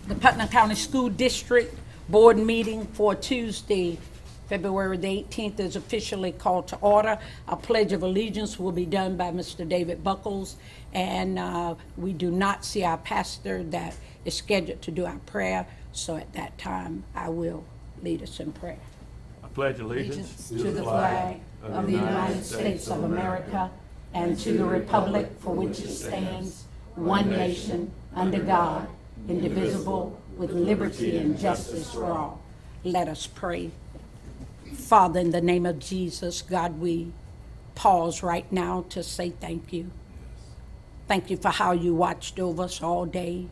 The Putnam County School District Board meeting for Tuesday, February the 18th is officially called to order. Our Pledge of Allegiance will be done by Mr. David Buckles, and we do not see our pastor that is scheduled to do our prayer, so at that time, I will lead us in prayer. I pledge allegiance To the flag of the United States of America and to the republic for which it stands, one nation, under God, indivisible, with liberty and justice for all. Let us pray. Father, in the name of Jesus, God, we pause right now to say thank you. Thank you for how you watched over us all day,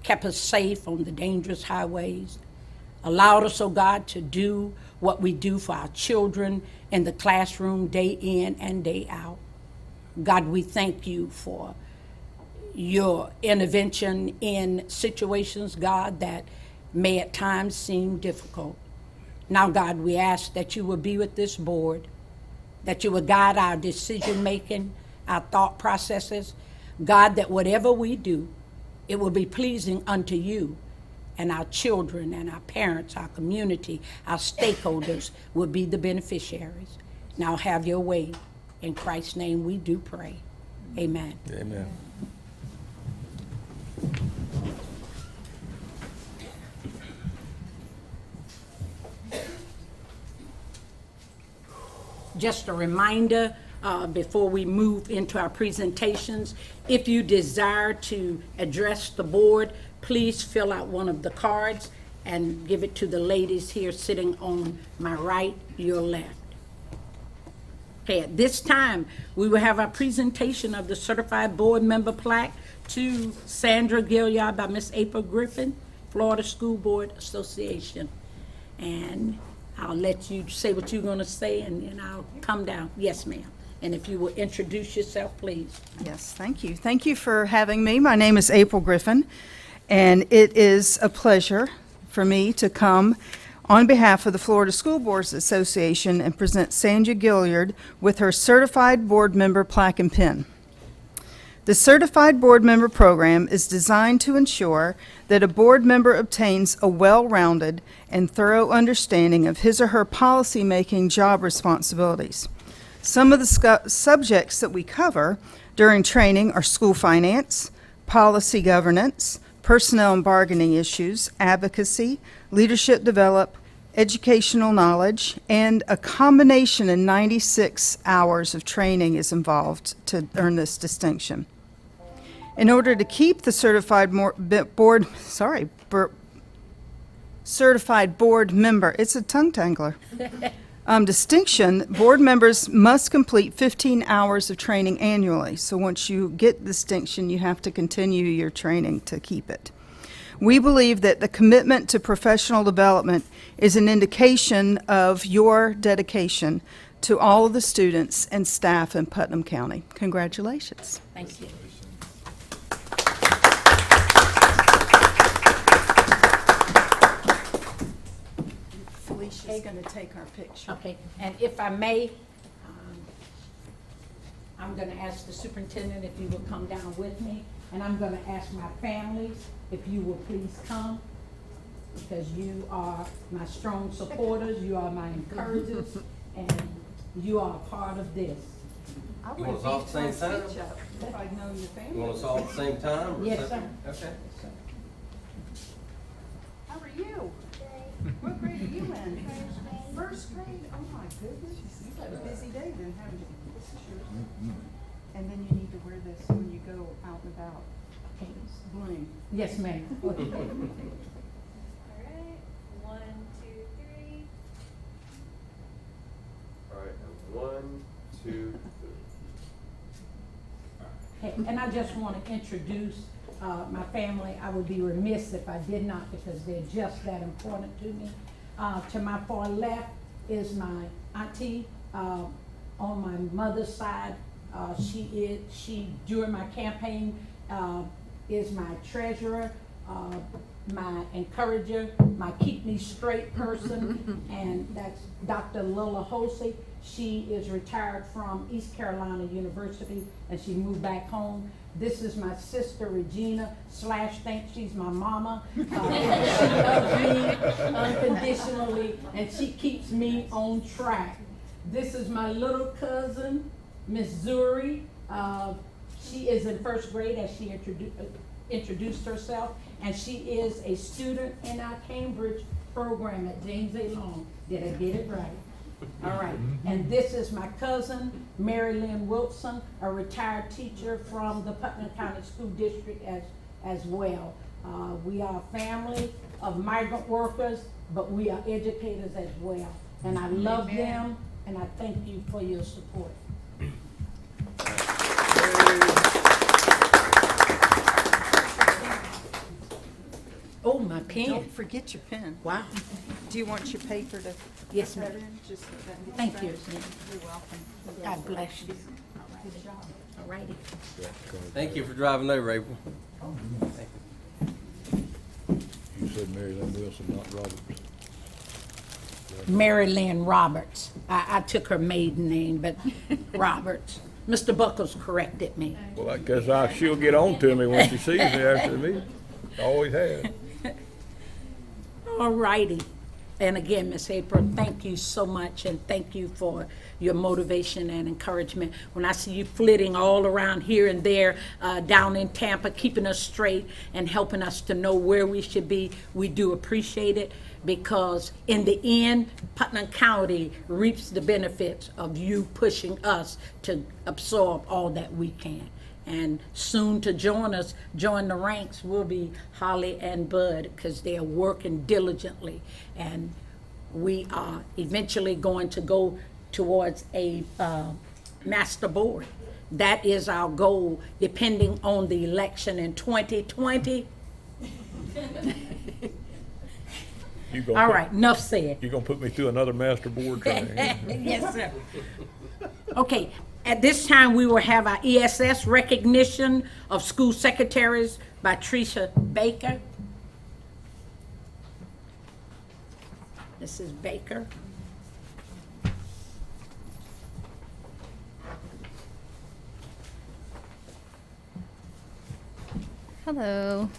kept us safe on the dangerous highways, allowed us, oh God, to do what we do for our children in the classroom day in and day out. God, we thank you for your intervention in situations, God, that may at times seem difficult. Now, God, we ask that you will be with this board, that you will guide our decision-making, our thought processes. God, that whatever we do, it will be pleasing unto you, and our children and our parents, our community, our stakeholders will be the beneficiaries. Now have your way. In Christ's name we do pray. Amen. Amen. Just a reminder, before we move into our presentations, if you desire to address the board, please fill out one of the cards and give it to the ladies here sitting on my right, your left. Okay, at this time, we will have our presentation of the certified board member plaque to Sandra Gilliard by Miss April Griffin, Florida School Board Association. And I'll let you say what you're going to say, and then I'll come down. Yes, ma'am. And if you will introduce yourself, please. Yes, thank you. Thank you for having me. My name is April Griffin, and it is a pleasure for me to come on behalf of the Florida School Boards Association and present Sandra Gilliard with her Certified Board Member Plaque and Pin. The Certified Board Member Program is designed to ensure that a board member obtains a well-rounded and thorough understanding of his or her policy-making job responsibilities. Some of the subjects that we cover during training are school finance, policy governance, personnel and bargaining issues, advocacy, leadership development, educational knowledge, and a combination of 96 hours of training is involved to earn this distinction. In order to keep the certified board member, it's a tongue tangler, distinction, board members must complete 15 hours of training annually. So once you get distinction, you have to continue your training to keep it. We believe that the commitment to professional development is an indication of your dedication to all of the students and staff in Putnam County. Congratulations. Thank you. Felicia's going to take our picture. Okay, and if I may, I'm going to ask the superintendent if you will come down with me, and I'm going to ask my families if you will please come, because you are my strong supporters, you are my encouragers, and you are a part of this. You want us all at the same time? If I'd known your family. You want us all at the same time? or Yes, something? Okay. How are you? What grade are you in? First grade? Oh my goodness. You've had a busy day then, haven't you? This is yours. And then you need to wear this when you go out and about. Okay. Bling. Yes, ma'am. All right, 1, 2, 3. All right, now 1, 2, 3. Okay, and I just want to introduce my family. I would be remiss if I did not, because they're just that important to me. To my far left is my auntie. On my mother's side, she during my campaign is my treasurer, my encourager, my keep me straight person, and that's Dr. Lila Hosey. She is retired from East Carolina University and she moved back home. This is my sister Regina thinks she's my mama. She loves me unconditionally and she keeps me on track. This is my little cousin, Miss Zuri. She is in first grade as she introduced herself, and she is a student in our Cambridge program at James A. Long. Did I get it right? All right. And this is my cousin, Mary Lynn Wilson, a retired teacher from the Putnam County School District as well. We are a family of migrant workers, but we are educators as well. And I love them, and I thank you for your support. Oh, my pen. Don't forget your pen. Wow. Do you want your paper to? Yes, ma'am. put in? Just so that gets Thank you. started. You're welcome. God bless you. All righty. Thank you for driving over, April. You said Mary Lynn Wilson, not Roberts. Mary Lynn Roberts. I took her maiden name, but Roberts. Mr. Buckles corrected me. Well, I guess she'll get on to me when she sees me after the meeting. Always has. All righty. And again, Miss April, thank you so much, and thank you for your motivation and encouragement. When I see you flitting all around here and there, down in Tampa, keeping us straight and helping us to know where we should be, we do appreciate it, because in the end, Putnam County reaps the benefits of you pushing us to absorb all that we can. And soon to join the ranks will be Holly and Bud, because they're working diligently. And we are eventually going to go towards a master board. That is our goal, depending on the election in 2020. All right, enough said. You're gonna put me through another master board training. Yes, sir. Okay, at this time, we will have our ESS recognition of school secretaries by Tricia Baker. Mrs. Baker. Hello.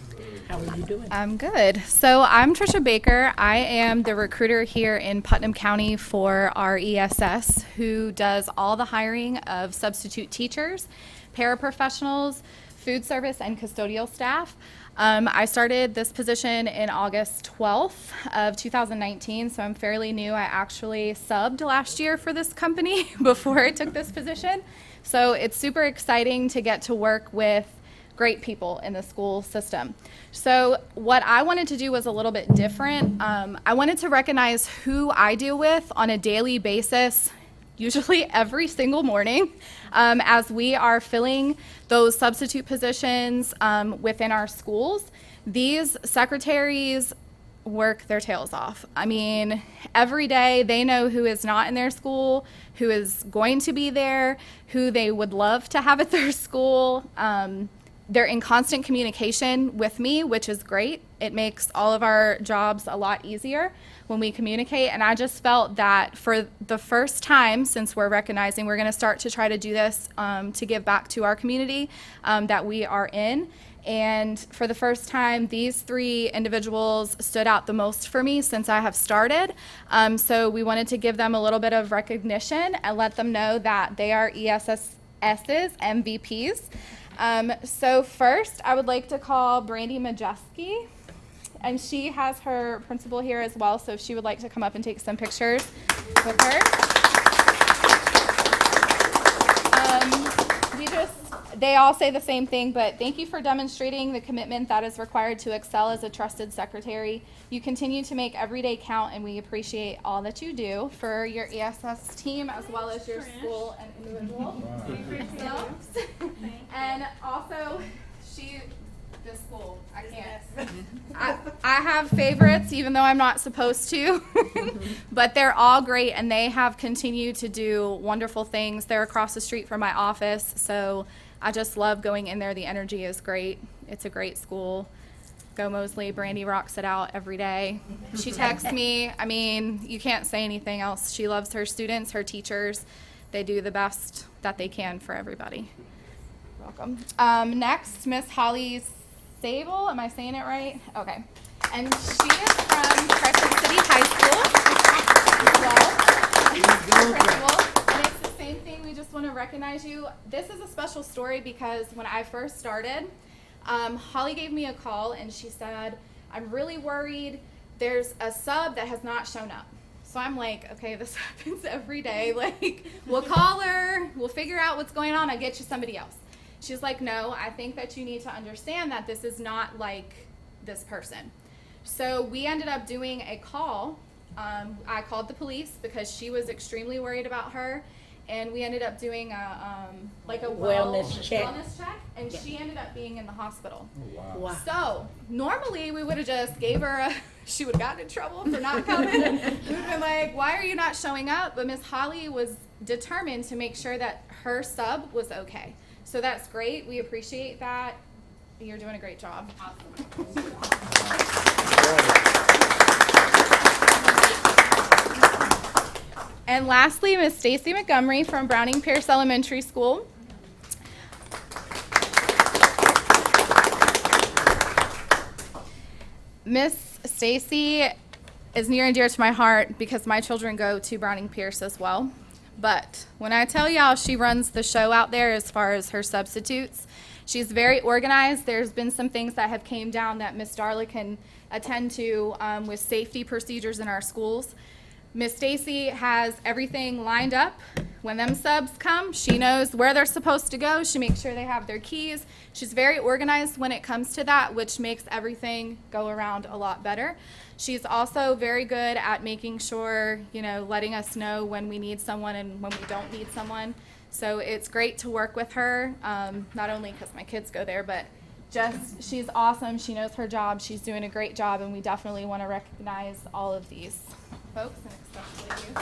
How are you doing? I'm good. So I'm Trisha Baker. I am the recruiter here in Putnam County for our ESS, who does all the hiring of substitute teachers, paraprofessionals, food service, and custodial staff. I started this position in August 12th of 2019, so I'm fairly new. I actually subbed last year for this company before I took this position. So it's super exciting to get to work with great people in the school system. So what I wanted to do was a little bit different. I wanted to recognize who I deal with on a daily basis, usually every single morning, as we are filling those substitute positions within our schools. These secretaries work their tails off. I mean, every day they know who is not in their school, who is going to be there, who they would love to have at their school. They're in constant communication with me, which is great. It makes all of our jobs a lot easier when we communicate. And I just felt that for the first time, since we're recognizing we're going to start to try to do this to give back to our community that we are in. And for the first time, these three individuals stood out the most for me since I have started. So we wanted to give them a little bit of recognition and let them know that they are ESS's MVPs. So first, I would like to call Brandy Majeski, and she has her principal here as well, so if she would like to come up and take some pictures with her. They all say the same thing, but thank you for demonstrating the commitment that is required to excel as a trusted secretary. You continue to make every day count, and we appreciate all that you do for your ESS team as well as your school and individual selves. And also, this school, I can't. I have favorites, even though I'm not supposed to, but they're all great, and they have continued to do wonderful things. They're across the street from my office, so I just love going in there. The energy is great. It's a great school. Go Mosley. Brandy rocks it out every day. She texts me. I mean, you can't say anything else. She loves her students, her teachers. They do the best that they can for everybody. You're welcome. Next, Miss Holly Sable. Am I saying it right? Okay. And she is from Crescent City High School as well. And it's the same thing. We just want to recognize you. This is a special story because when I first started, Holly gave me a call and she said, I'm really worried. There's a sub that has not shown up. So I'm like, okay, this happens every day. Like, we'll call her, we'll figure out what's going on, I'll get you somebody else. She's like, no, I think that you need to understand that this is not like this person. So we ended up doing a call. I called the police because she was extremely worried about her. And we ended up doing a Wellness check. And she ended up being in the hospital. Wow. So normally we would have just gave her she would have gotten in trouble for not coming. We would have been like, why are you not showing up? But Miss Holly was determined to make sure that her sub was okay. So that's great. We appreciate that. You're doing a great job. And lastly, Miss Stacy Montgomery from Browning Pierce Elementary School. Miss Stacy is near and dear to my heart because my children go to Browning Pierce as well. But when I tell y'all she runs the show out there as far as her substitutes, she's very organized. There's been some things that have came down that Miss Darla can attend to with safety procedures in our schools. Miss Stacy has everything lined up. When them subs come, she knows where they're supposed to go. She makes sure they have their keys. She's very organized when it comes to that, which makes everything go around a lot better. She's also very good at making sure, letting us know when we need someone and when we don't need someone. So it's great to work with her, not only because my kids go there, but just she's awesome. She knows her job. She's doing a great job, and we definitely want to recognize all of these folks, and especially you.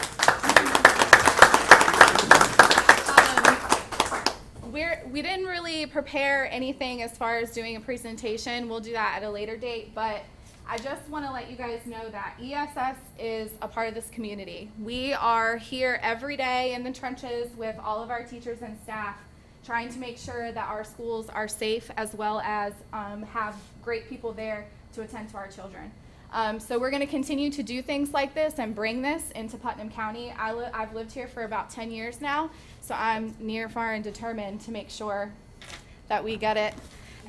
We didn't really prepare anything as far as doing a presentation. We'll do that at a later date, but I just want to let you guys know that ESS is a part of this community. We are here every day in the trenches with all of our teachers and staff, trying to make sure that our schools are safe as well as have great people there to attend to our children. So we're going to continue to do things like this and bring this into Putnam County. I've lived here for about 10 years now, so I'm near, far, and determined to make sure that we get it.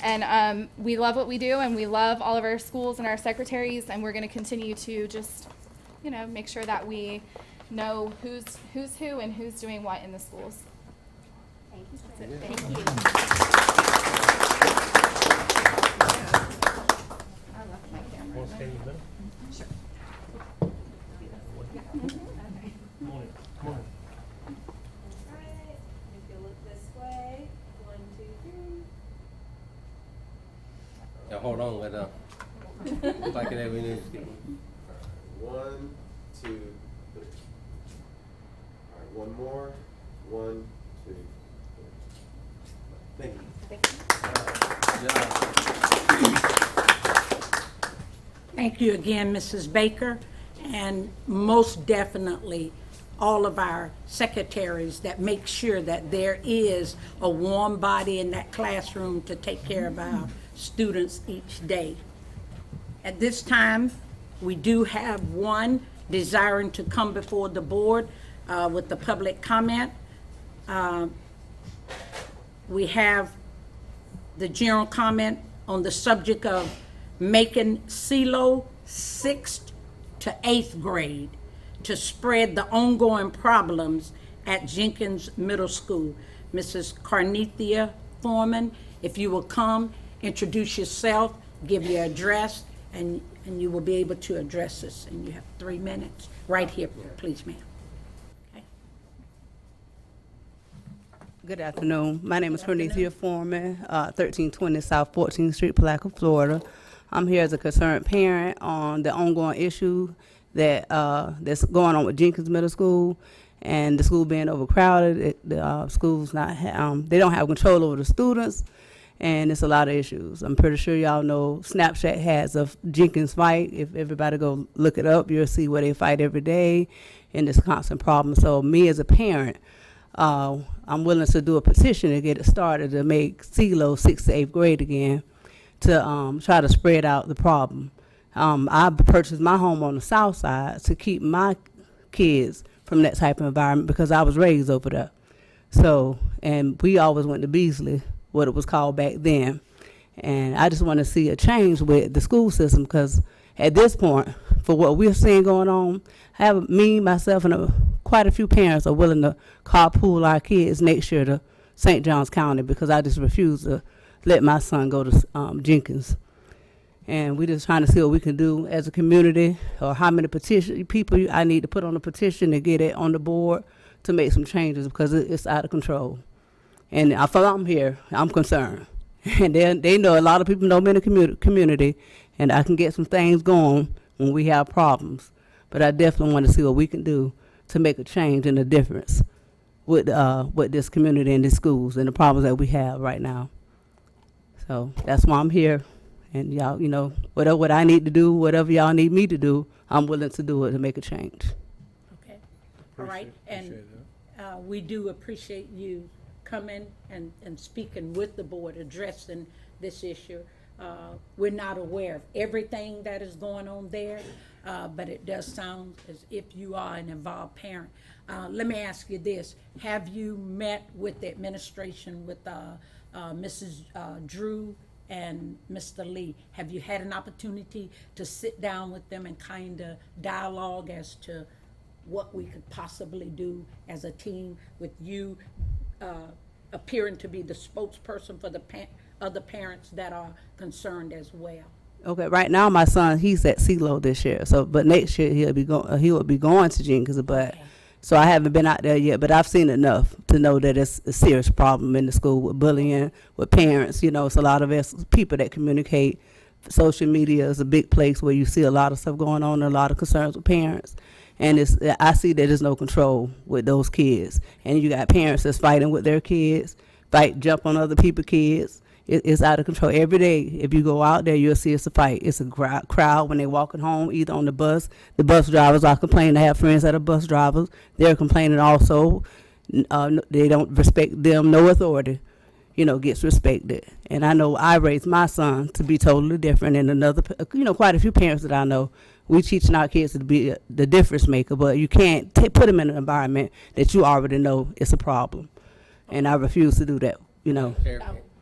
And we love what we do, and we love all of our schools and our secretaries, and we're going to continue to just, make sure that we know who's who and who's doing what in the schools. Thank you. That's it. Thank you. I left my camera. Sure. Alright, if you look this way, 1, 2, 3. Now hold on, let like it every news. 1, 2, 3. All right, one more. 1, 2, 3. Thank you. Good job. Thank you again, Mrs. Baker, and most definitely all of our secretaries that make sure that there is a warm body in that classroom to take care of our students each day. At this time, we do have one desiring to come before the board with the public comment. We have the general comment on the subject of making CELO 6th to 8th grade to spread the ongoing problems at Jenkins Middle School. Mrs. Carnethia Foreman, if you will come, introduce yourself, give your address, and you will be able to address us. And you have 3 minutes. Right here, please, ma'am. Good afternoon. My name is Cornelia Foreman, 1320 South 14th Street, Palaca, Florida. I'm here as a concerned parent on the ongoing issue that's going on with Jenkins Middle School and the school being overcrowded. The school's not, they don't have control over the students, and it's a lot of issues. I'm pretty sure y'all know Snapchat has a Jenkins fight. If everybody go look it up, you'll see where they fight every day, and it's a constant problem. So me as a parent, I'm willing to do a petition to get it started to make CELO 6th to 8th grade again, to try to spread out the problem. I purchased my home on the south side to keep my kids from that type of environment because I was raised over there. So, and we always went to Beasley, what it was called back then. And I just want to see a change with the school system because at this point, for what we're seeing going on, me, myself, and quite a few parents are willing to carpool our kids next year to St. Johns County because I just refuse to let my son go to Jenkins. And we're just trying to see what we can do as a community, or how many people I need to put on a petition to get it on the board to make some changes because it's out of control. And if I'm here, I'm concerned. And they know, a lot of people know me in the community, and I can get some things going when we have problems. But I definitely want to see what we can do to make a change and a difference with this community and the schools and the problems that we have right now. So that's why I'm here. And y'all, what I need to do, whatever y'all need me to do, I'm willing to do it to make a change. Okay, all right, and we do appreciate you coming and speaking with the board, addressing this issue. We're not aware of everything that is going on there, but it does sound as if you are an involved parent. Let me ask you this. Have you met with the administration, with Mrs. Drew and Mr. Lee? Have you had an opportunity to sit down with them and kind of dialogue as to what we could possibly do as a team, with you appearing to be the spokesperson for the other parents that are concerned as well? Okay, right now my son, he's at CELO this year. So, but next year he will be going to Jenkins. But Okay. so I haven't been out there yet. But I've seen enough to know that it's a serious problem in the school with bullying, with parents. It's a lot of people that communicate. Social media is a big place where you see a lot of stuff going on, and a lot of concerns with parents. And I see that there's no control with those kids. And you got parents that's fighting with their kids, jump on other people's kids. It's out of control. Every day, if you go out there, you'll see it's a fight. It's a crowd when they're walking home, either on the bus. The bus drivers are complaining. I have friends that are bus drivers. They're complaining also. They don't respect them. No authority, gets respected. And I know I raised my son to be totally different. And quite a few parents that I know, we teaching our kids to be the difference maker. But you can't put them in an environment that you already know it's a problem. And I refuse to do that,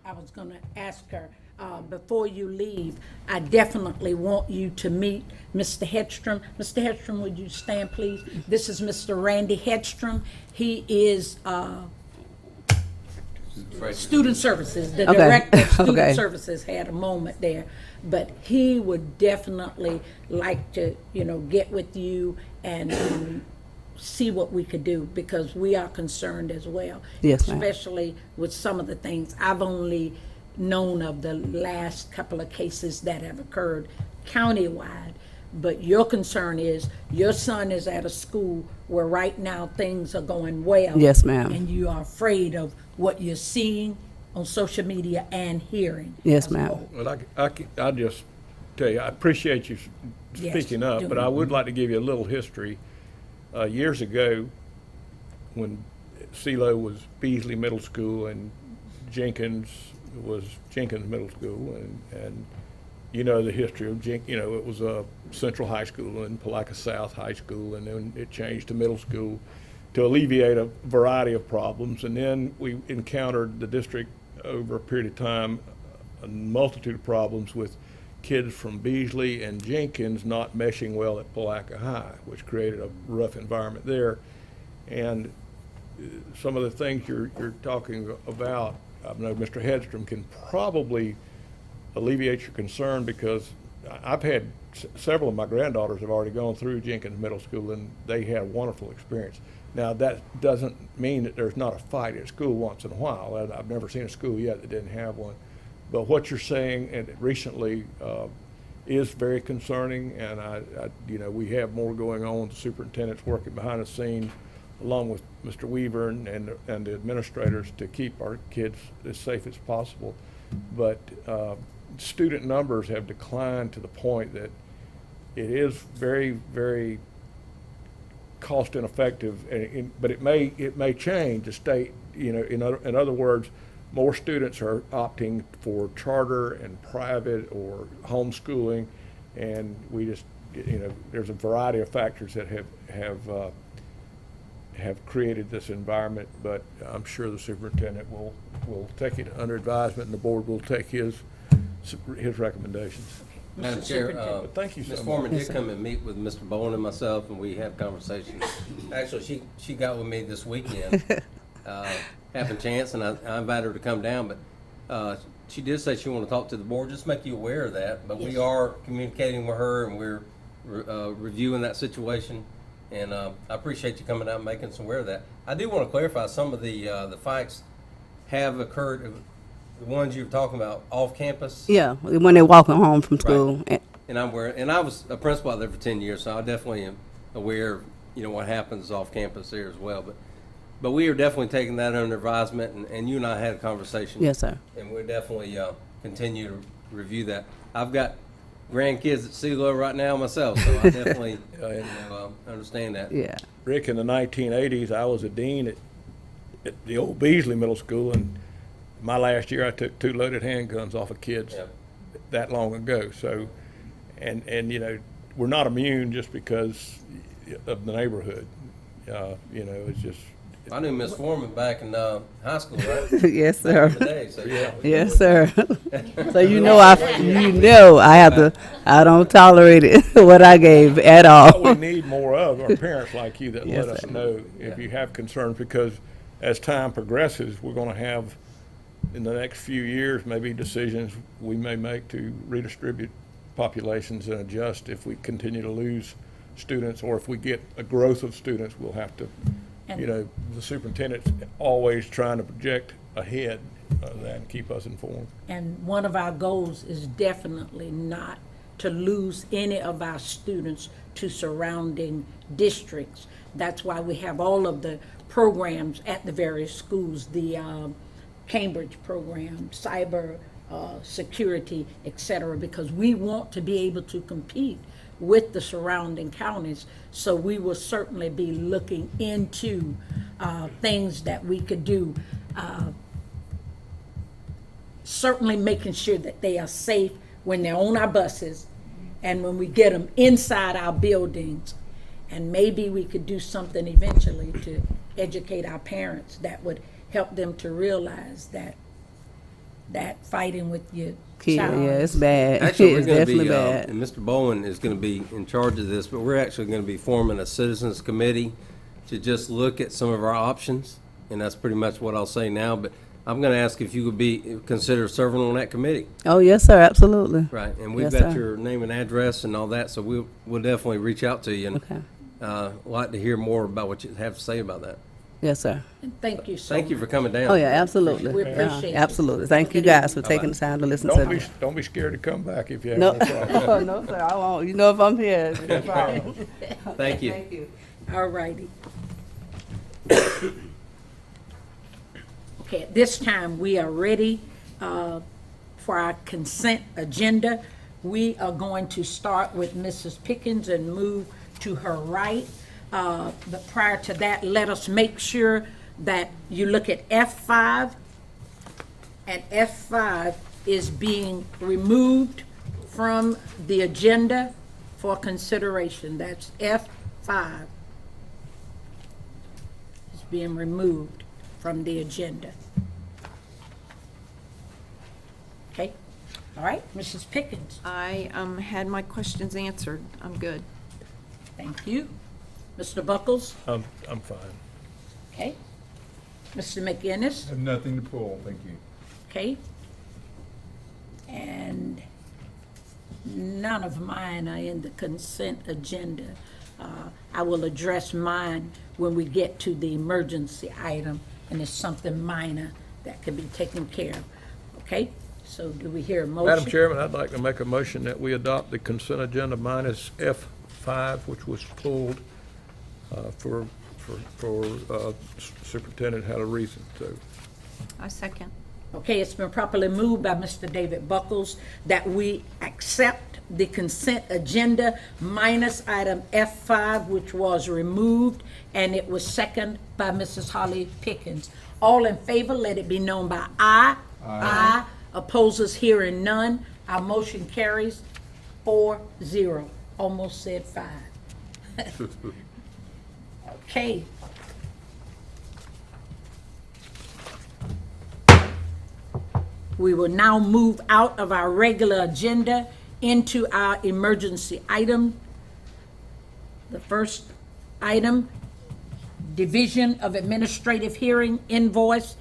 I was going to ask her, before you leave, I definitely want you to meet Mr. Hedstrom. Mr. Hedstrom, would you stand, please? This is Mr. Randy Hedstrom. He is Student Services. The Okay. Director of Student Okay. Services had a moment there. But he would definitely like to, get with you and see what we could do, because we are concerned as well. Yes, ma'am. Especially with some of the things. I've only known of the last couple of cases that have occurred countywide, but your concern is your son is at a school where right now things are going well. Yes, ma'am. And you are afraid of what you're seeing on social media and hearing. Yes, as a ma'am. whole. Well, I just tell you, I appreciate you Yes, speaking up, do but it. I would like to give you a little history. Years ago, when CELO was Beasley Middle School and Jenkins was Jenkins Middle School, and the history of it was a Central High School and Palaca South High School, and then it changed to middle school to alleviate a variety of problems. And then we encountered the district over a period of time a multitude of problems with kids from Beasley and Jenkins not meshing well at Palaca High, which created a rough environment there. And some of the things you're talking about, I know Mr. Hedstrom can probably alleviate your concern, because I've had several of my granddaughters have already gone through Jenkins Middle School, and they had a wonderful experience. Now, that doesn't mean that there's not a fight at school once in a while. I've never seen a school yet that didn't have one. But what you're saying, and recently, is very concerning, and we have more going on. The superintendent's working behind the scenes, along with Mr. Weaver and the administrators, to keep our kids as safe as possible. but student numbers have declined to the point that it is very, very cost ineffective, but it may change. The state, in other words, more students are opting for charter and private or homeschooling, and we just, there's a variety of factors that have created this environment. But I'm sure the superintendent will take it under advisement, and the board will take his recommendations. Madam Mr. Chair, Superintendent. Thank you so Ms. much. Foreman did come and meet with Mr. Bowen and myself, and we have conversations. Actually, she got with me this weekend, having chance, and I invited her to come down, but she did say she wanted to talk to the board, just make you aware of that. But we Yes. are communicating with her, and we're reviewing that situation. And I appreciate you coming out and making us aware of that. I do want to clarify, some of the fights have occurred, the ones you were talking about off campus. Yeah, when they're walking home from school. And I'm aware, and I was a principal out there for 10 years, so I definitely am aware of, what happens off campus there as well. But we are definitely taking that under advisement, and you and I had a conversation. Yes, sir. And we'll definitely continue to review that. I've got grandkids at CeeLo right now myself, so I definitely understand that. Yeah. Rick, in the 1980s, I was a dean at the old Beasley Middle School, and my last year I took 2 loaded handguns off of kids Yeah. that long ago. So, and we're not immune just because of the neighborhood. It's just. I knew Miss Foreman back in high school, right? Yes, sir. Back in the day, so yeah. Yes, sir. So I don't tolerate it, what I gave at What we all. need more of are parents like you that Yes, let us sir. know if you have concerns, because as time progresses, we're going to have, in the next few years, maybe decisions we may make to redistribute populations and adjust if we continue to lose students, or if we get a growth of students, we'll have to, the superintendent's always trying to project ahead of that and keep us informed. And one of our goals is definitely not to lose any of our students to surrounding districts. That's why we have all of the programs at the various schools, the Cambridge program, cyber security, et cetera, because we want to be able to compete with the surrounding counties. So we will certainly be looking into things that we could do, certainly making sure that they are safe when they're on our buses and when we get them inside our buildings. And maybe we could do something eventually to educate our parents that would help them to realize that fighting with your Kid, child. yeah, it's bad. Actually, we're It's going to definitely be, bad. and Mr. Bowen is going to be in charge of this, but we're actually going to be forming a citizens committee to just look at some of our options, and that's pretty much what I'll say now. But I'm going to ask if you would consider serving on that committee. Oh, yes, sir, absolutely. Right, and we've Yes, got sir. your name and address and all that, so we'll definitely reach out to you, and Okay. like to hear more about what you have to say about that. Yes, sir. And thank you so Thank you much. for coming down. Oh, yeah, absolutely. We Yeah, appreciate you. absolutely. Thank you guys for taking the time to listen to me. Don't be scared to come back if you have No, no problem. oh, no, sir, I won't. You know if I'm here, it's no problem. Thank you. Thank you. All righty. Okay, at this time, we are ready for our consent agenda. We are going to start with Mrs. Pickens and move to her right. But prior to that, let us make sure that you look at F5, and F5 is being removed from the agenda for consideration. That's F5. It's being removed from the agenda. Okay, all right, Mrs. Pickens, I had my questions answered. I'm good. thank you. Mr. Buckles, I'm fine. okay. Mr. McInnes, Have nothing to pull, thank you. okay. And none of mine are in the consent agenda. I will address mine when we get to the emergency item, and it's something minor that can be taken care of, okay? So do we hear a motion? Madam Chairman, I'd like to make a motion that we adopt the consent agenda minus F5, which was pulled for superintendent had a reason, so. I second. Okay, it's been properly moved by Mr. David Buckles that we accept the consent agenda minus item F5, which was removed, and it was seconded by Mrs. Holly Pickens. All in favor, let it be known by aye. Aye. Opposes, hearing none. Our motion carries 4-0. Almost said 5. Okay. We will now move out of our regular agenda into our emergency item. The first item, Division of Administrative Hearing invoice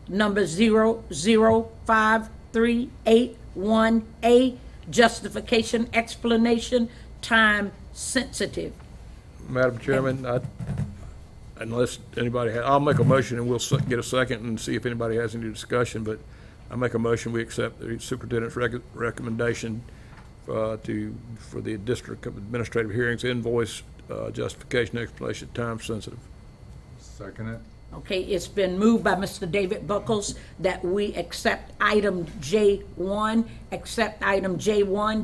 number 0053881A, justification, explanation, time sensitive. Madam Chairman, unless anybody I'll make a motion and we'll get a second and see if anybody has any discussion, but I make a motion, we accept the superintendent's recommendation for the District of Administrative Hearings invoice, justification, explanation, time sensitive. Second it. Okay, it's been moved by Mr. David Buckles that we accept item J1,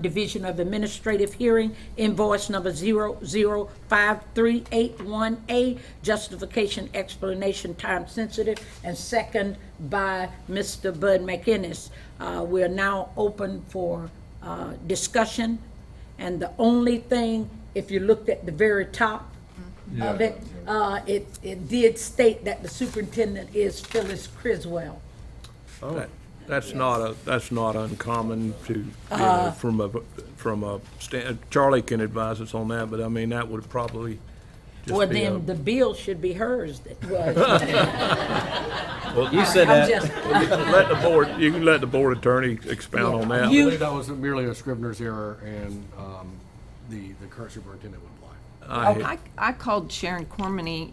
Division of Administrative Hearing, invoice number 0053881A, justification, explanation, time sensitive, and second by Mr. Bud McInnes. We are now open for discussion, and the only thing, if you looked at the very top of it, it did state that the superintendent is Phyllis Criswell. That's not uncommon to, from a Charlie can advise us on that, but I mean, that would probably just Well, be then the bill should be hers. Well, You said I'm that. just, you can let the board attorney expound on that. I You- believe that was merely a Scrivener's error, and the current superintendent would apply. I called Sharon Cormany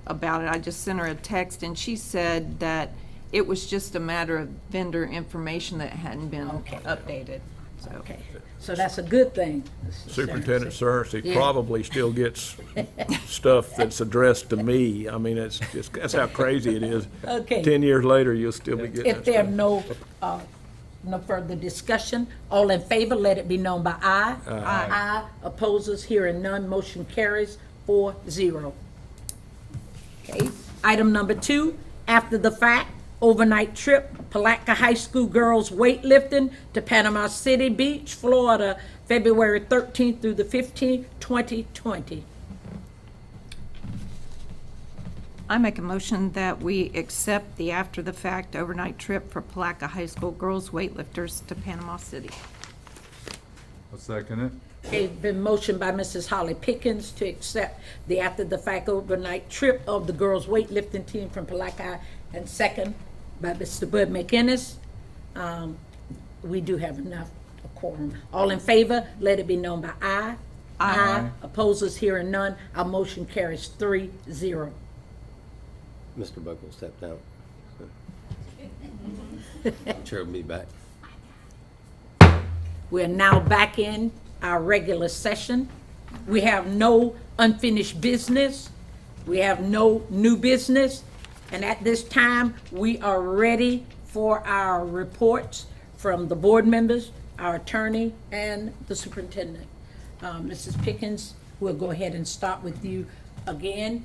about it. I just sent her a text, and she said that it was just a matter of vendor information that hadn't been updated. So. okay, so that's a good thing. Superintendent Cersei Yeah. probably still gets stuff that's addressed to me. I mean, that's how crazy it is. Okay. 10 years later, you'll still be getting If that there stuff. are no further discussion, all in favor, let it be known by aye. Aye. Opposes, hearing none, motion carries 4-0. Okay, item number 2, after the fact, overnight trip, Palatka High School girls weightlifting to Panama City Beach, Florida, February 13th through the 15th, 2020. I make a motion that we accept the after-the-fact overnight trip for Palatka High School girls weightlifters to Panama City. I'll second it. Okay, been motioned by Mrs. Holly Pickens to accept the after-the-fact overnight trip of the girls weightlifting team from Palatka, and second by Mr. Bud McInnes. We do have enough quorum. All in favor, let it be known by aye. Aye. Opposes, hearing none. Our motion carries 3-0. Mr. Buckle stepped out. Chair will be back. We're now back in our regular session. We have no unfinished business. We have no new business. And at this time, we are ready for our reports from the board members, our attorney, and the superintendent. Mrs. Pickens, we'll go ahead and start with you again.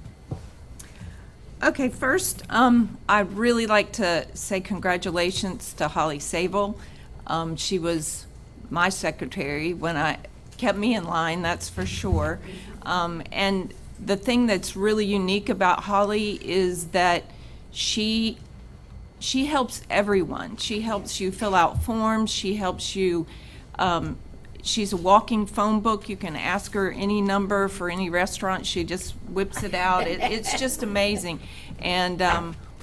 Okay, first, I'd really like to say congratulations to Holly Sable. She was my secretary when I kept me in line, that's for sure. And the thing that's really unique about Holly is that she helps everyone. She helps you fill out forms. She helps you. She's a walking phone book. You can ask her any number for any restaurant. She just whips it out. It's just amazing. And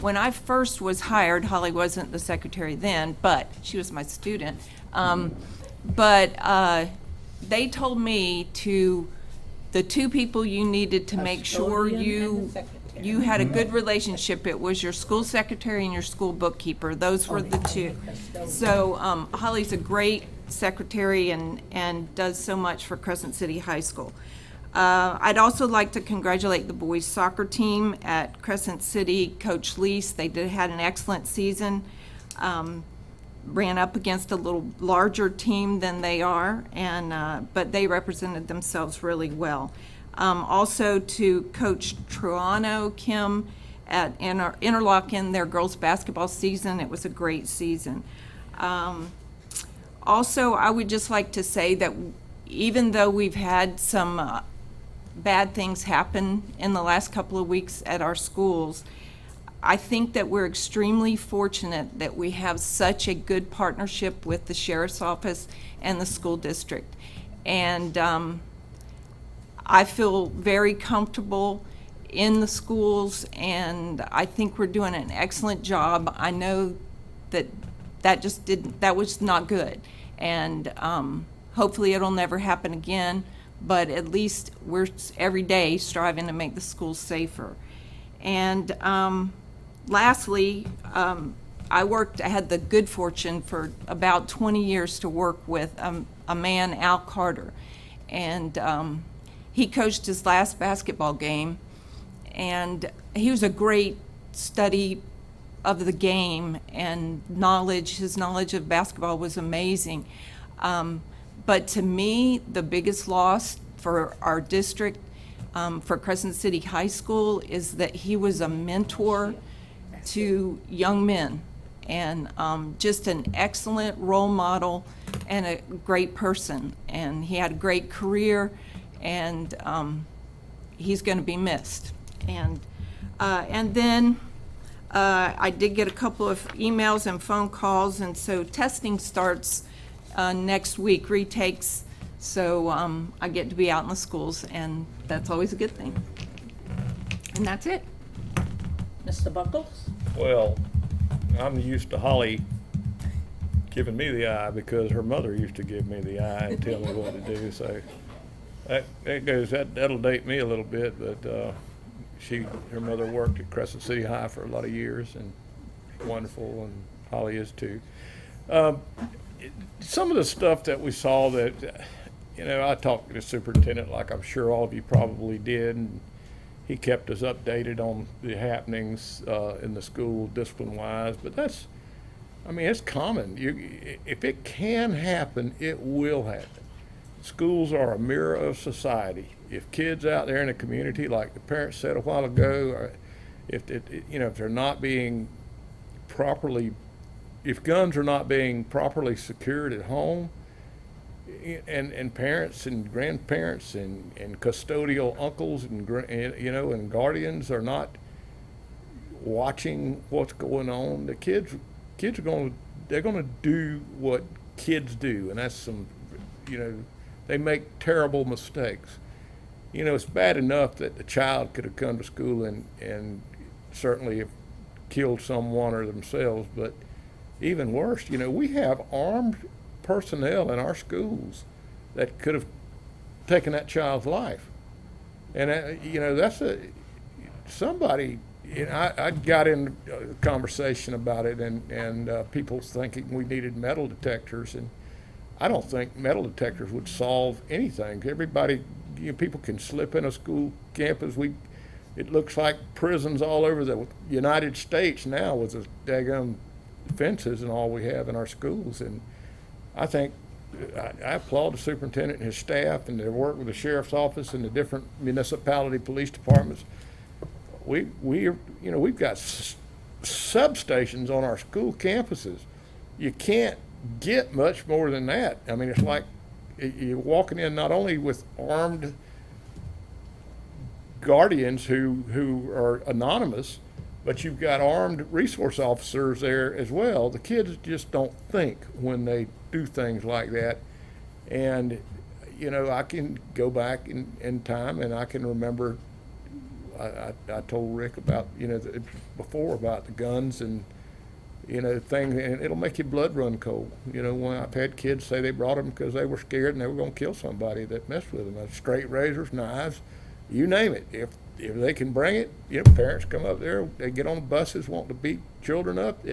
when I first was hired, Holly wasn't the secretary then, but she was my student. But they told me the two people you needed to make sure you had a good relationship. It was your school secretary and your school bookkeeper. Those were the two. So Holly's a great secretary and does so much for Crescent City High School. I'd also like to congratulate the boys soccer team at Crescent City, Coach Lease. They had an excellent season. ran up against a little larger team than they are, and but they represented themselves really well. Also to Coach Truano Kim at Interlochen, their girls basketball season. It was a great season. Also, I would just like to say that even though we've had some bad things happen in the last couple of weeks at our schools, I think that we're extremely fortunate that we have such a good partnership with the sheriff's office and the school district. And I feel very comfortable in the schools, and I think we're doing an excellent job. I know that that was not good, and hopefully it'll never happen again, but at least we're every day striving to make the schools safer. And lastly, I had the good fortune for about 20 years to work with a man, Al Carter, and he coached his last basketball game, and he was a great study of the game, and his knowledge of basketball was amazing. But to me, the biggest loss for our district, for Crescent City High School, is that he was a mentor to young men, and just an excellent role model and a great person. And he had a great career, and he's going to be missed. And then I did get a couple of emails and phone calls, and so testing starts next week, retakes. So I get to be out in the schools, and that's always a good thing. And that's it. Mr. Buckles? Well, I'm used to Holly giving me the eye because her mother used to give me the eye and tell me what to do. So that'll date me a little bit, but her mother worked at Crescent City High for a lot of years, and wonderful, and Holly is too. Some of the stuff that we saw that, I talked to the superintendent like I'm sure all of you probably did, and he kept us updated on the happenings in the school discipline-wise, but it's common. If it can happen, it will happen. Schools are a mirror of society. If kids out there in the community, like the parents said a while ago, if they're not being properly, if guns are not being properly secured at home, and parents and grandparents and custodial uncles and guardians are not watching what's going on, the kids are going to do what kids do, and that's they make terrible mistakes. It's bad enough that the child could have come to school and certainly have killed someone or themselves, but even worse, we have armed personnel in our schools that could have taken that child's life. And, that's somebody, I got in a conversation about it, and people thinking we needed metal detectors, and I don't think metal detectors would solve anything. Everybody, people can slip in a school campus. It looks like prisons all over the United States now with the daggum fences and all we have in our schools. And I think I applaud the superintendent and his staff and their work with the sheriff's office and the different municipality police departments. We've got substations on our school campuses. You can't get much more than that. I mean, it's like you're walking in not only with armed guardians who are anonymous, but you've got armed resource officers there as well. The kids just don't think when they do things like that. And, I can go back in time and I can remember, I told Rick about, before about the guns and, things, and it'll make your blood run cold. When I've had kids say they brought them because they were scared and they were going to kill somebody that messed with them. Straight razors, knives, you name it. If they can bring it, parents come up there, they get on the buses wanting to beat children up.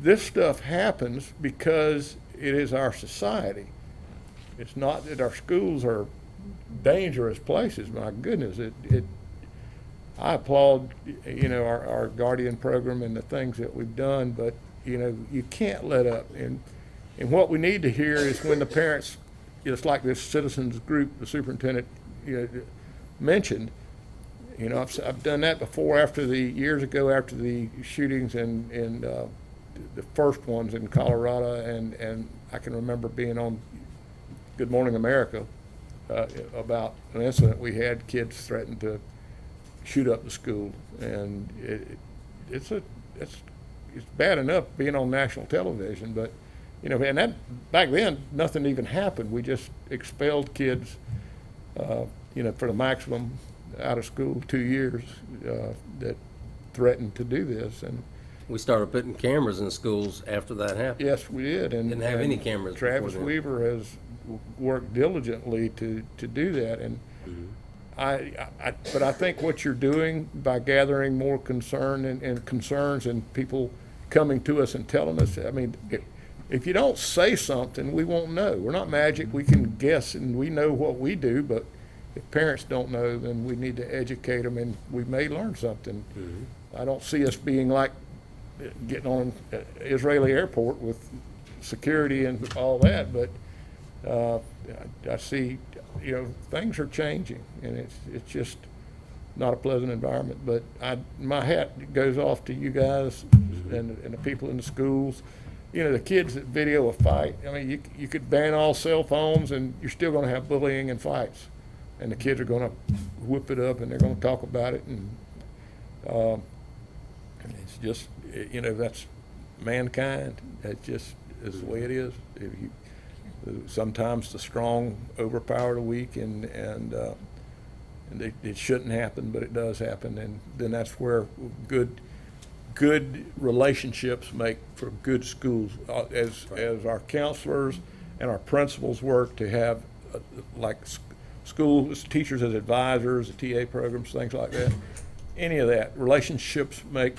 This stuff happens because it is our society. It's not that our schools are dangerous places. My goodness, I applaud, our Guardian program and the things that we've done, but you can't let up. And what we need to hear is when the parents, it's like this citizens group the superintendent mentioned. I've done that before years ago after the shootings and the first ones in Colorado, and I can remember being on Good Morning America about an incident we had. Kids threatened to shoot up the school, and it's bad enough being on national television, but and that back then nothing even happened. We just expelled kids, for the maximum out of school 2 years that threatened to do this. And We started putting cameras in schools after that happened. yes, we did. And Didn't have any cameras before Travis then. Weaver has worked diligently to do that. And but I think what you're doing by gathering more concern and concerns and people coming to us and telling us, I mean, if you don't say something, we won't know. We're not magic. We can guess and we know what we do, but if parents don't know, then we need to educate them and we may learn something. I don't see us being like getting on an Israeli airport with security and all that, but I see, things are changing, and it's just not a pleasant environment. But my hat goes off to you guys and the people in the schools. The kids that video a fight. I mean, you could ban all cell phones, and you're still going to have bullying and fights, and the kids are going to whip it up, and they're going to talk about it, and it's just that's mankind. That just is the way it is. Sometimes the strong overpower the weak, and it shouldn't happen, but it does happen, and then that's where good relationships make for good schools. As our counselors and our principals work to have like schools, teachers as advisors, the TA programs, things like that. Any of that, relationships make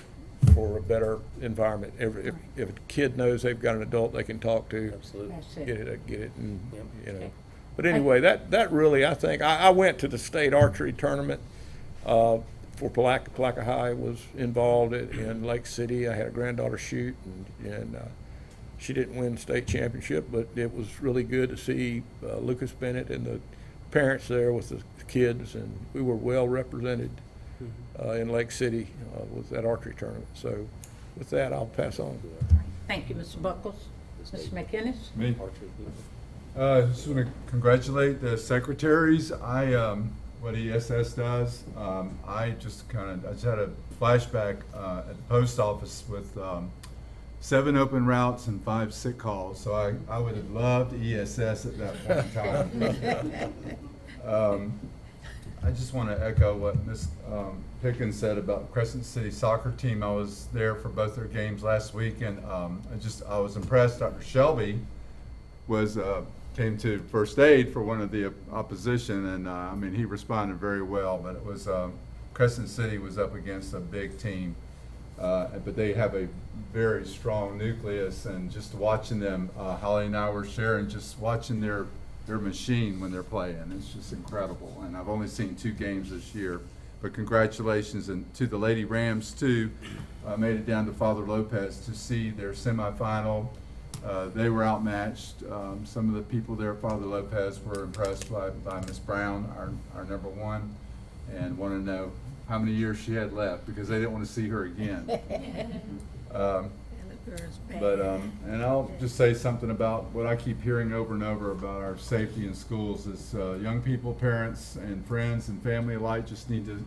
for a better environment. If a kid knows they've got an adult they can talk to, Absolutely. That's it. get it, and Yep. But anyway, that really, I think, I went to the state archery tournament for Palaca High was involved in Lake City. I had a granddaughter shoot, and she didn't win state championship, but it was really good to see Lucas Bennett and the parents there with the kids, and we were well represented in Lake City with that archery tournament. So with that, I'll pass on. Thank you, Mr. Buckles. Mr. McInnes? Me? Just want to congratulate the secretaries. What ESS does, I just had a flashback at the post office with 7 open routes and 5 sick calls. So I would have loved ESS at that point in time. I just want to echo what Ms. Pickens said about Crescent City soccer team. I was there for both their games last week, and I was impressed. Dr. Shelby came to first aid for one of the opposition, and he responded very well. But it was Crescent City was up against a big team, but they have a very strong nucleus, and just watching them, Holly and I were sharing, just watching their machine when they're playing. It's just incredible. And I've only seen 2 games this year, but congratulations, and to the Lady Rams too. Made it down to Father Lopez to see their semifinal. They were outmatched. Some of the people there at Father Lopez were impressed by Miss Brown, our number 1, and want to know how many years she had left, because they didn't want to see her again. And I'll just say something about what I keep hearing over and over about our safety in schools is young people, parents, and friends and family alike just need to,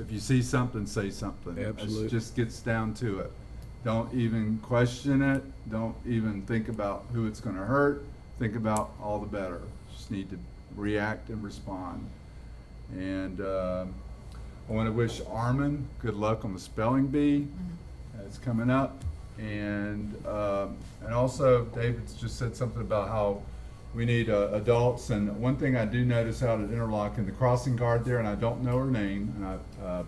if you see something, say something. Absolutely. It just gets down to it. Don't even question it. Don't even think about who it's going to hurt. Think about all the better. Just need to react and respond. And I want to wish Armin good luck on the spelling bee. It's coming up. And also David just said something about how we need adults. And one thing I do notice out at Interlochen, the crossing guard there, and I don't know her name,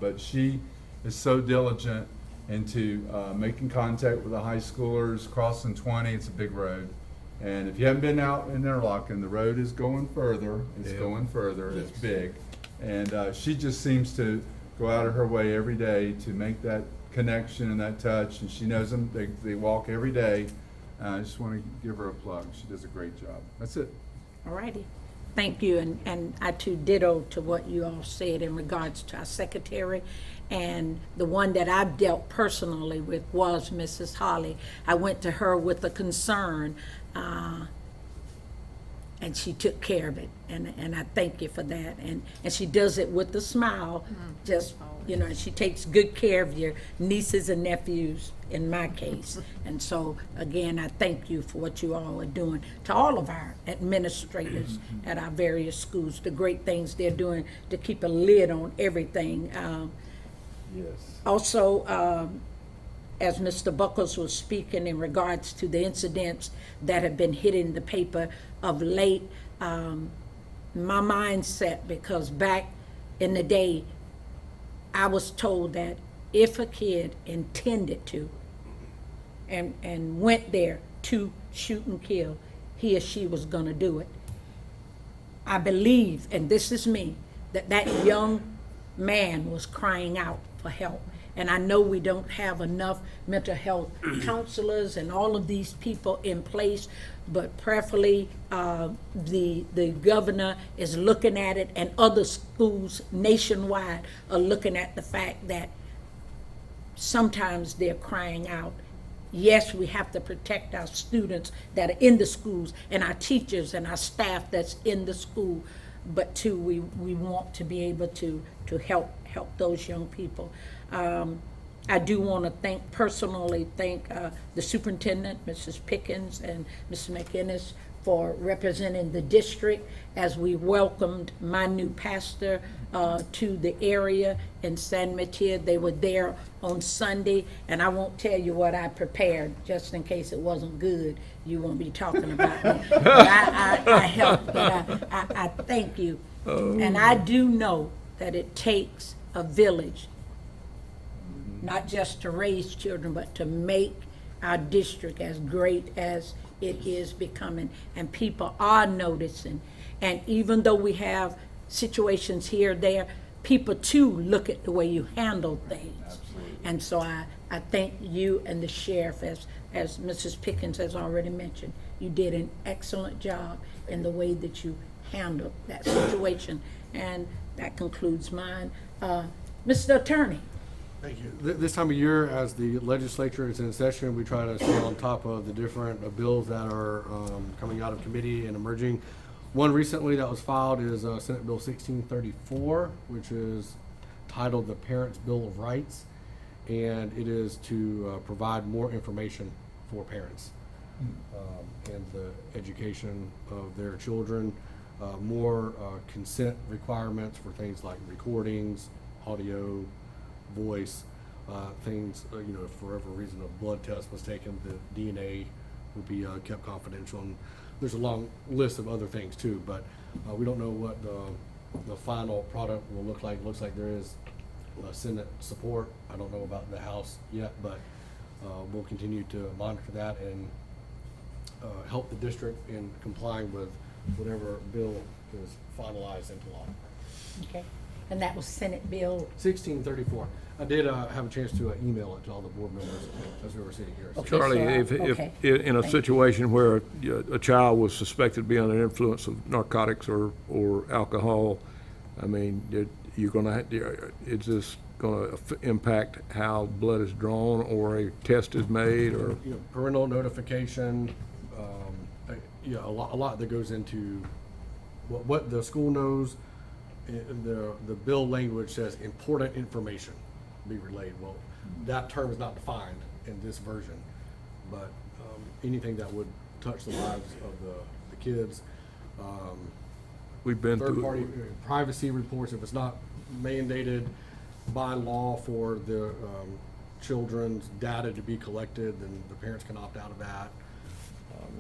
but she is so diligent into making contact with the high schoolers, crossing 20. It's a big road. And if you haven't been out in Interlochen, the road is going further. It's going further. It's big. And she just seems to go out of her way every day to make that connection and that touch, and she knows them. They walk every day. I just want to give her a plug. She does a great job. That's it. All righty. Thank you, and I too ditto to what you all said in regards to our secretary. And the one that I've dealt personally with was Mrs. Holly. I went to her with a concern, and she took care of it, and I thank you for that. And she does it with a smile, just, you know, she takes good care of your nieces and nephews, in my case. And so, again, I thank you for what you all are doing, to all of our administrators at our various schools, the great things they're doing to keep a lid on everything. Yes. Also, as Mr. Buckles was speaking in regards to the incidents that have been hitting the paper of late, my mindset, because back in the day, I was told that if a kid intended to and went there to shoot and kill, he or she was gonna do it. I believe, and this is me, that that young man was crying out for help. And I know we don't have enough mental health counselors and all of these people in place, but prayerfully, the governor is looking at it, and other schools nationwide are looking at the fact that sometimes they're crying out. Yes, we have to protect our students that are in the schools and our teachers and our staff that's in the school, but too, we want to be able to help those young people. I do want to personally thank the superintendent, Mrs. Pickens, and Mrs. McInnes for representing the district as we welcomed my new pastor to the area in San Mateo. They were there on Sunday, and I won't tell you what I prepared, just in case it wasn't good. You won't be talking about me. But I helped, but I thank you. And I do know that it takes a village, not just to raise children, but to make our district as great as it is becoming. And people are noticing. And even though we have situations here or there, people too look at the way you handle things. Absolutely. And so I thank you and the sheriff, as Mrs. Pickens has already mentioned. You did an excellent job in the way that you handled that situation. And that concludes mine. Mr. Attorney. Thank you. This time of year, as the legislature is in session, we try to stay on top of the different bills that are coming out of committee and emerging. One recently that was filed is Senate Bill 1634, which is titled the Parents' Bill of Rights, and it is to provide more information for parents and the education of their children, more consent requirements for things like recordings, audio, voice, things, you know, if for whatever reason a blood test was taken, the DNA will be kept confidential. And there's a long list of other things too, but we don't know what the final product will look like. It looks like there is Senate support. I don't know about the House yet, but we'll continue to monitor that and help the district in complying with whatever bill is finalized into law. Okay. And that was Senate Bill 1634. I did have a chance to email it to all the board members as we were sitting here. So. Okay. Charlie, okay. if in a Thank situation where a child was suspected to be under the influence of narcotics or alcohol, I mean, you're gonna, is this gonna impact how blood is drawn or a test is made, or? You know, parental notification, yeah, a lot that goes into what the school knows. The bill language says important information be relayed. Well, that term is not defined in this version, but anything that would touch the lives of the kids. We've been through Third-party privacy reports, if it's not mandated by law for the children's data to be collected, then the parents can opt out of that.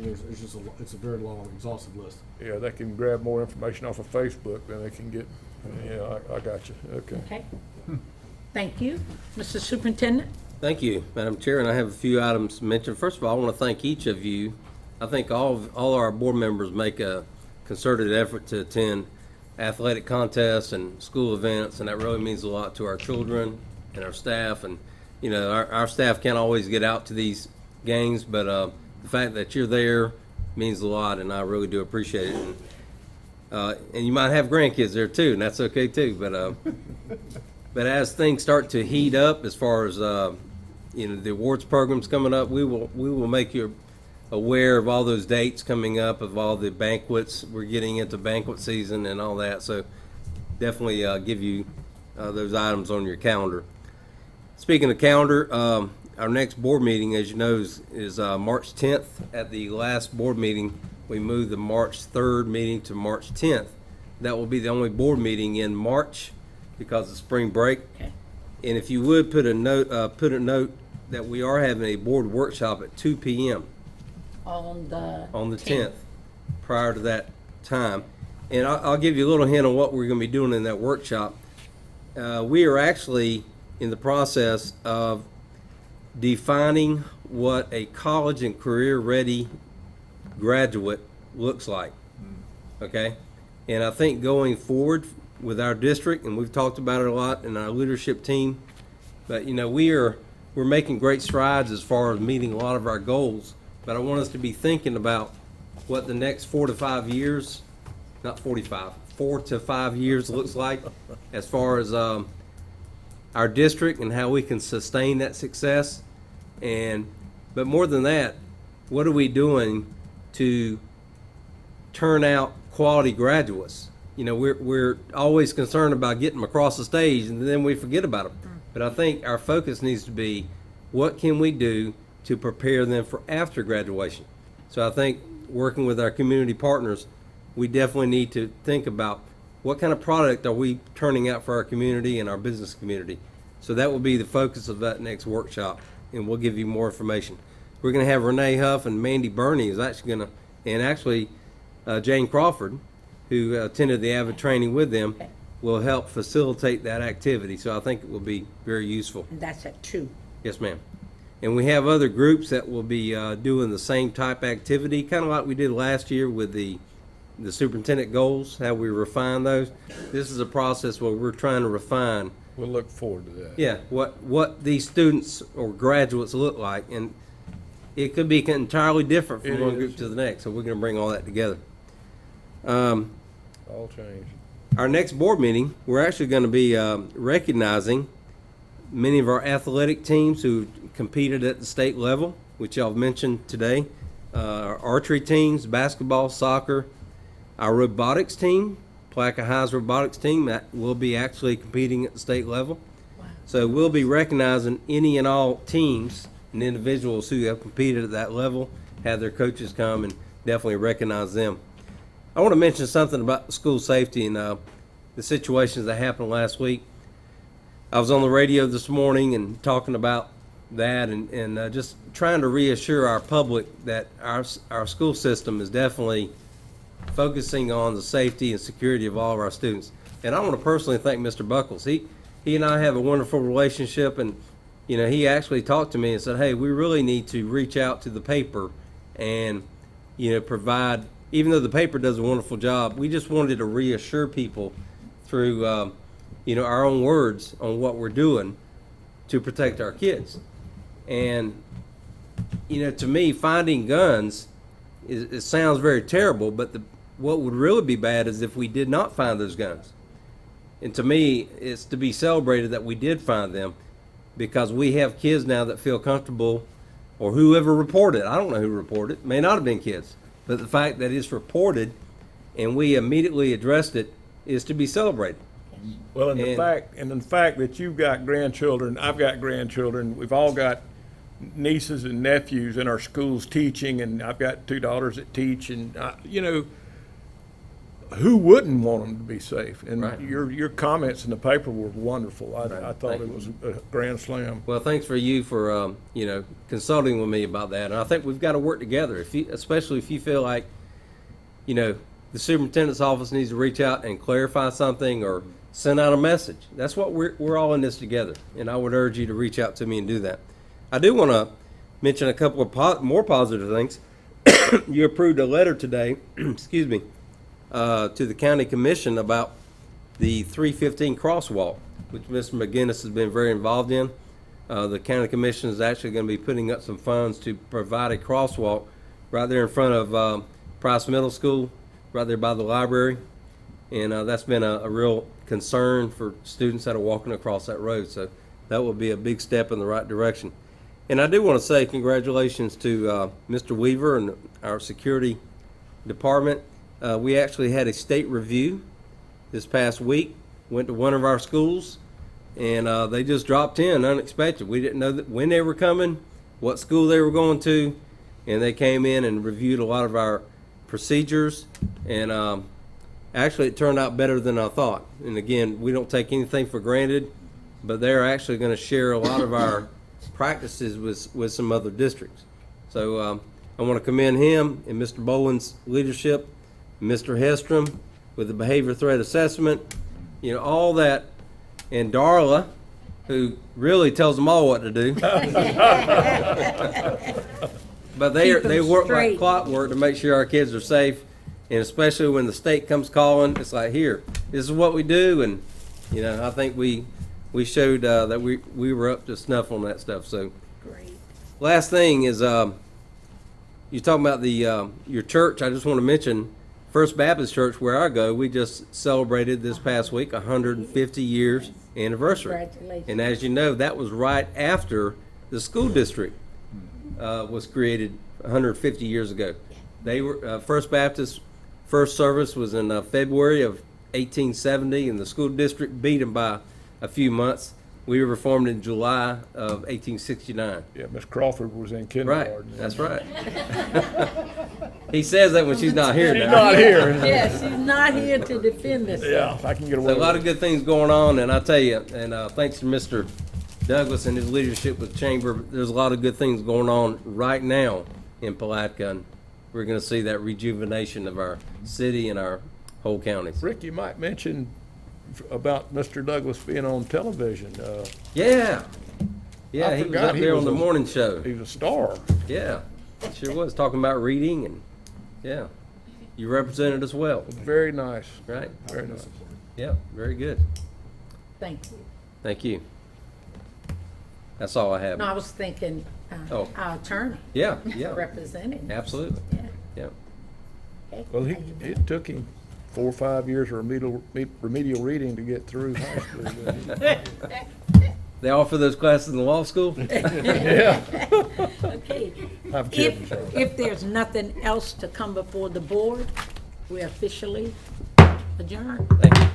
It's a very long, exhaustive list. Yeah, they can grab more information off of Facebook than they can get, yeah, I got you, okay. Okay. Thank you. Mr. Superintendent? Thank you, Madam Chair, and I have a few items to mention. First of all, I want to thank each of you. I think all our board members make a concerted effort to attend athletic contests and school events, and that really means a lot to our children and our staff, and you know, our staff can't always get out to these games, but the fact that you're there means a lot, and I really do appreciate it. And you might have grandkids there too, and that's okay too. But as things start to heat up, as far as you know, the awards programs coming up, we will make you aware of all those dates coming up, of all the banquets. We're getting into banquet season and all that, so definitely give you those items on your calendar. Speaking of calendar, our next board meeting, as you know, is March 10th. At the last board meeting, we moved the March 3rd meeting to March 10th. That will be the only board meeting in March because of spring break. Okay. And if you would put a note that we are having a board workshop at 2 p.m. On on the 10th, prior to that time. And I'll give you a little hint on what we're going to be doing in that workshop. We are actually in the process of defining what a college and career-ready graduate looks like, okay? And I think going forward with our district, and we've talked about it a lot in our leadership team, but you know, we're making great strides as far as meeting a lot of our goals, but I want us to be thinking about what the next 4 to 5 years, not 45, 4 to 5 years looks like as far as our district and how we can sustain that success. But more than that, what are we doing to turn out quality graduates? You know, we're always concerned about getting them across the stage and then we forget about them. But I think our focus needs to be, what can we do to prepare them for after graduation? So I think working with our community partners, we definitely need to think about what kind of product are we turning out for our community and our business community. So that will be the focus of that next workshop, and we'll give you more information. We're going to have Renee Huff and Mandy Burney is actually going to, and actually Jane Crawford, who attended the AVID training with them, will help facilitate that activity. So I think it will be very useful. And that's at 2. Yes, ma'am. And we have other groups that will be doing the same type activity, kind of like we did last year with the superintendent goals, how we refine those. This is a process where we're trying to refine. We'll look forward to that. Yeah, what these students or graduates look like, and it could be entirely different from one group to the next. So we're going to bring all that together. All change. Our next board meeting, we're actually going to be recognizing many of our athletic teams who competed at the state level, which y'all mentioned today. Our archery teams, basketball, soccer, our robotics team, Palaca High's robotics team, that will be actually competing at the state level. Wow. So we'll be recognizing any and all teams and individuals who have competed at that level, have their coaches come and definitely recognize them. I want to mention something about school safety and the situations that happened last week. I was on the radio this morning and talking about that and just trying to reassure our public that our school system is definitely focusing on the safety and security of all of our students. And I want to personally thank Mr. Buckles. He and I have a wonderful relationship, and you know, he actually talked to me and said, hey, we really need to reach out to the paper and, you know, provide, even though the paper does a wonderful job, we just wanted to reassure people through, you know, our own words on what we're doing to protect our kids. And, you know, to me, finding guns, it sounds very terrible, but what would really be bad is if we did not find those guns. And to me, it's to be celebrated that we did find them, because we have kids now that feel comfortable, or whoever reported. I don't know who reported. It may not have been kids. But the fact that it's reported and we immediately addressed it is to be celebrated. Well, and the fact that you've got grandchildren, I've got grandchildren, we've all got nieces and nephews in our schools teaching, and I've got 2 daughters that teach, and you know, who wouldn't want them to be safe? And Right. your comments in the paper were wonderful. I thought Thank it was a grand slam. Well, thanks for you for you know, consulting with me about that. And I think we've got to work together. Especially if you feel like, you know, the superintendent's office needs to reach out and clarify something or send out a message. That's what we're all in this together. And I would urge you to reach out to me and do that. I do want to mention a couple of more positive things. You approved a letter today, excuse me, to the county commission about the 315 crosswalk, which Mr. McGinnis has been very involved in. the county commission is actually going to be putting up some funds to provide a crosswalk right there in front of Price Middle School, right there by the library. And that's been a real concern for students that are walking across that road. So that will be a big step in the right direction. And I do want to say congratulations to Mr. Weaver and our security department. We actually had a state review this past week, went to one of our schools, and they just dropped in unexpected. We didn't know when they were coming, what school they were going to, and they came in and reviewed a lot of our procedures, and actually it turned out better than I thought. And again, we don't take anything for granted, but they're actually going to share a lot of our practices with some other districts. So I want to commend him and Mr. Boland's leadership, Mr. Hestrom with the behavior threat assessment, you know, all that, and Darla, who really tells them all what to do. But they work like clockwork to make sure our kids are safe, and especially when the state comes calling, it's like, here, this is what we do, and you know, I think we showed that we were up to snuff on that stuff. So, Great. last thing is, you're talking about your church. I just want to mention First Baptist Church, where I go. We just celebrated this past week 150 years anniversary. Congratulations. And as you know, that was right after the school district was created 150 years ago. They were First Baptist first service was in February of 1870, and the school district beat them by a few months. We were reformed in July of 1869. Yeah, Miss Crawford was in Right, kindergarten. that's right. He says that when she's not here She's now. not here. Yes, she's not here to defend us. Yeah, I can get So away a lot with of it. good things going on, and I tell you, and thanks to Mr. Douglas and his leadership with the chamber, there's a lot of good things going on right now in Palatka, and we're going to see that rejuvenation of our city and our whole counties. Rick, you might mention about Mr. Douglas being on television. Yeah, I he was forgot up he there was on the a- morning show. He's a star. Yeah, sure was, talking about reading, and yeah, you represented us well, Very nice. right? Very nice. Yeah, very good. Thank you. Thank you. That's all I have. No, I was thinking, Oh. our attorney Yeah, representing. absolutely. Yeah. Yeah. Well, it took him 4 or 5 years of remedial reading to get through high school. They offer those classes in the law school? Yeah. Okay. I'm kidding. If there's nothing else to come before the board, we're officially adjourned. Thank you.